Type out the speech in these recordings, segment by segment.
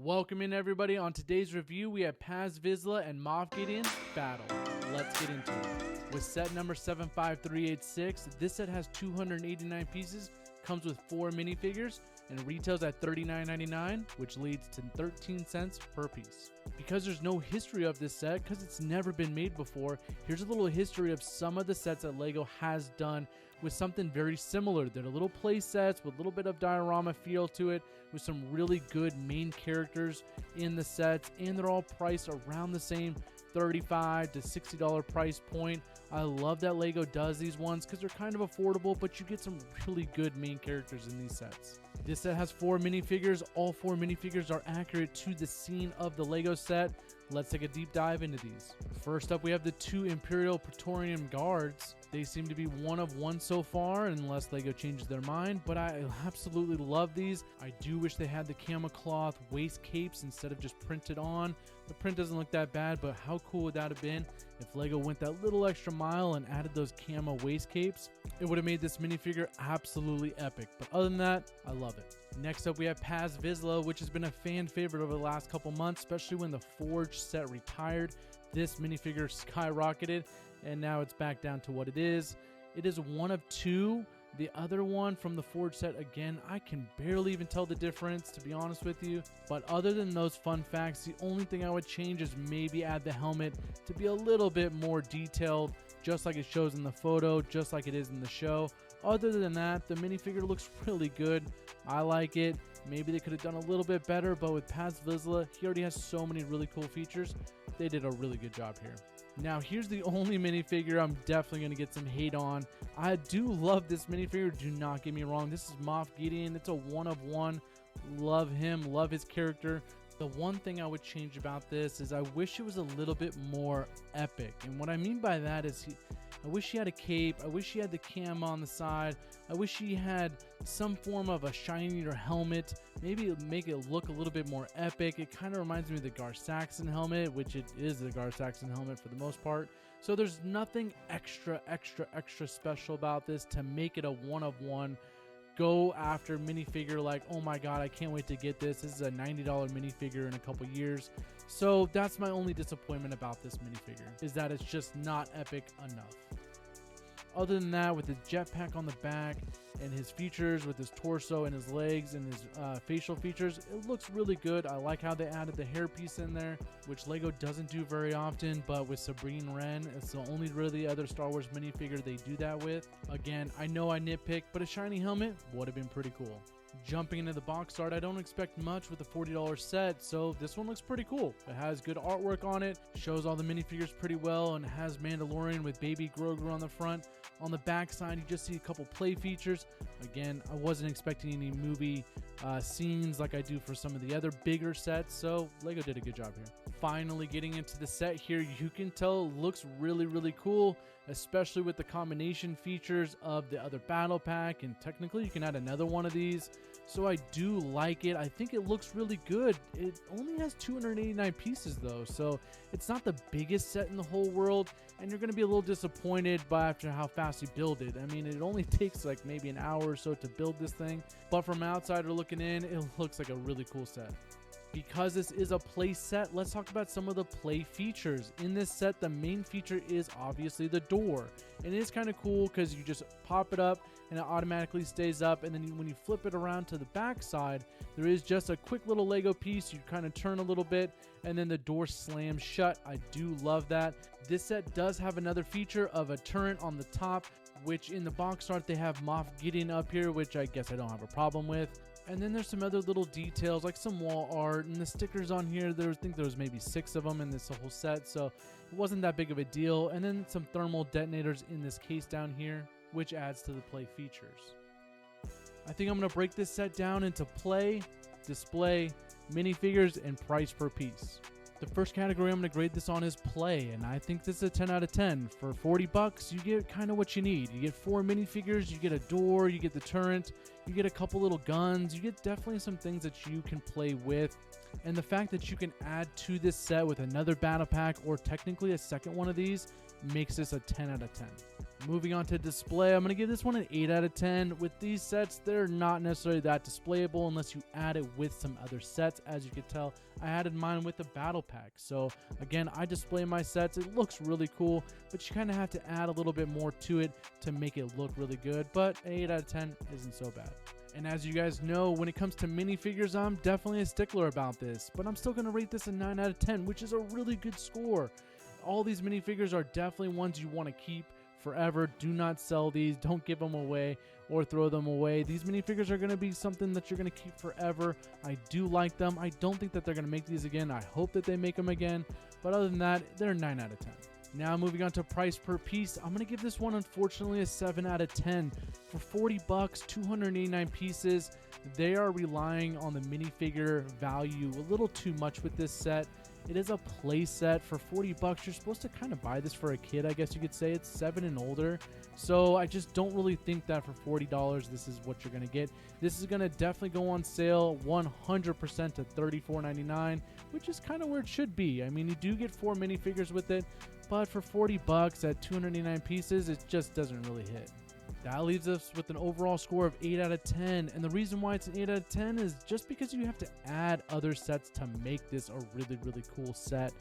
Welcome in everybody. On today's review, we have Paz Vizsla and Moff Gideon battle. Let's get into it. With set number 75386, this set has 289 pieces, comes with 4 minifigures, and retails at $39.99, which leads to 13 cents per piece. Because there's no history of this set, because it's never been made before, here's a little history of some of the sets that LEGO has done with something very similar. They're little play sets with a little bit of diorama feel to it, with some really good main characters in the sets, and they're all priced around the same $35 to $60 price point. I love that LEGO does these ones because they're kind of affordable, but you get some really good main characters in these sets. This set has 4 minifigures. All 4 minifigures are accurate to the scene of the LEGO set. Let's take a deep dive into these. First up, we have the 2 Imperial Praetorian Guards. They seem to be one of one so far, unless LEGO changes their mind, but I absolutely love these. I do wish they had the camouflage waist capes instead of just printed on. The print doesn't look that bad, but how cool would that have been if LEGO went that little extra mile and added those camo waist capes? It would have made this minifigure absolutely epic, but other than that, I love it. Next up, we have Paz Vizsla, which has been a fan favorite over the last couple months, especially when the Forge set retired. This minifigure skyrocketed, and now it's back down to what it is. It is one of 2. The other one from the Forge set, again, I can barely even tell the difference, to be honest with you. But other than those fun facts, the only thing I would change is maybe add the helmet to be a little bit more detailed, just like it shows in the photo, just like it is in the show. Other than that, the minifigure looks really good. I like it. Maybe they could have done a little bit better, but with Paz Vizsla, he already has so many really cool features. They did a really good job here. Now, here's the only minifigure I'm definitely going to get some hate on. I do love this minifigure, do not get me wrong. This is Moff Gideon. It's a one of one. Love him, love his character. The one thing I would change about this is I wish it was a little bit more epic. And what I mean by that is I wish he had a cape. I wish he had the cam on the side. I wish he had some form of a shinier helmet. Maybe make it look a little bit more epic. It kind of reminds me of the Gar Saxon helmet, which it is the Gar Saxon helmet for the most part. So there's nothing extra special about this to make it a one of one. Go after minifigure like, oh my god, I can't wait to get this. This is a $90 minifigure in a couple years. So that's my only disappointment about this minifigure, is that it's just not epic enough. Other than that, with his jetpack on the back and his features with his torso and his legs and his facial features, it looks really good. I like how they added the hairpiece in there, which LEGO doesn't do very often, but with Sabrine Wren, it's the only really other Star Wars minifigure they do that with. Again, I know I nitpick, but a shiny helmet would have been pretty cool. Jumping into the box art, I don't expect much with a $40 set, so this one looks pretty cool. It has good artwork on it, shows all the minifigures pretty well, and it has Mandalorian with baby Grogu on the front. On the back side, you just see a couple play features. Again, I wasn't expecting any movie scenes like I do for some of the other bigger sets, so LEGO did a good job here. Finally getting into the set here, you can tell it looks really cool, especially with the combination features of the other battle pack, and technically you can add another one of these. So I do like it. I think it looks really good. It only has 289 pieces though, so it's not the biggest set in the whole world, and you're going to be a little disappointed by after how fast you build it. I mean, it only takes like maybe an hour or so to build this thing, but from outsider looking in, it looks like a really cool set. Because this is a play set, let's talk about some of the play features. In this set, the main feature is obviously the door. And it is kind of cool because you just pop it up and it automatically stays up. And then when you flip it around to the back side, there is just a quick little Lego piece. You kind of turn a little bit and then the door slams shut. I do love that. This set does have another feature of a turret on the top, which in the box art they have Moff Gideon up here, which I guess I don't have a problem with. And then there's some other little details like some wall art and the stickers on here. I think there was maybe 6 of them in this whole set, so it wasn't that big of a deal. And then some thermal detonators in this case down here, which adds to the play features. I think I'm going to break this set down into play, display, minifigures, and price per piece. The first category I'm going to grade this on is play, and I think this is a 10 out of 10. For $40, you get kind of what you need. You get 4 minifigures, you get a door, you get the turret, you get a couple little guns, you get definitely some things that you can play with. And the fact that you can add to this set with another battle pack or technically a second one of these makes this a 10 out of 10. Moving on to display, I'm going to give this one an 8 out of 10. With these sets, they're not necessarily that displayable unless you add it with some other sets. As you can tell, I added mine with the battle pack. So again, I display my sets. It looks really cool, but you kind of have to add a little bit more to it to make it look really good. But 8 out of 10 isn't so bad. And as you guys know, when it comes to minifigures, I'm definitely a stickler about this, but I'm still going to rate this a 9 out of 10, which is a really good score. All these minifigures are definitely ones you want to keep forever. Do not sell these. Don't give them away or throw them away. These minifigures are going to be something that you're going to keep forever. I do like them. I don't think that they're going to make these again. I hope that they make them again. But other than that, they're a 9 out of 10. Now moving on to price per piece, I'm going to give this one unfortunately a 7 out of 10. For 40 bucks, 289 pieces. They are relying on the minifigure value a little too much with this set. It is a play set. For 40 bucks, you're supposed to kind of buy this for a kid, I guess you could say. It's 7 and older. So I just don't really think that for $40, this is what you're going to get. This is going to definitely go on sale 100% to $34.99, which is kind of where it should be. I mean, you do get 4 minifigures with it, but for 40 bucks at 289 pieces, it just doesn't really hit. That leaves us with an overall score of 8 out of 10. And the reason why it's an 8 out of 10 is just because you have to add other sets to make this a really, really cool set.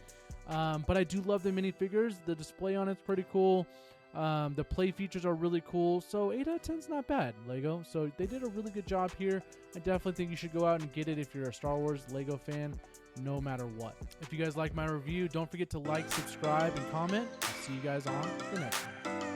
But I do love the minifigures. The display on it's pretty cool. The play features are really cool. So 8 out of 10 is not bad, Lego. So they did a really good job here. I definitely think you should go out and get it if you're a Star Wars Lego fan, no matter what. If you guys like my review, don't forget to like, subscribe, and comment. I'll see you guys on the next one.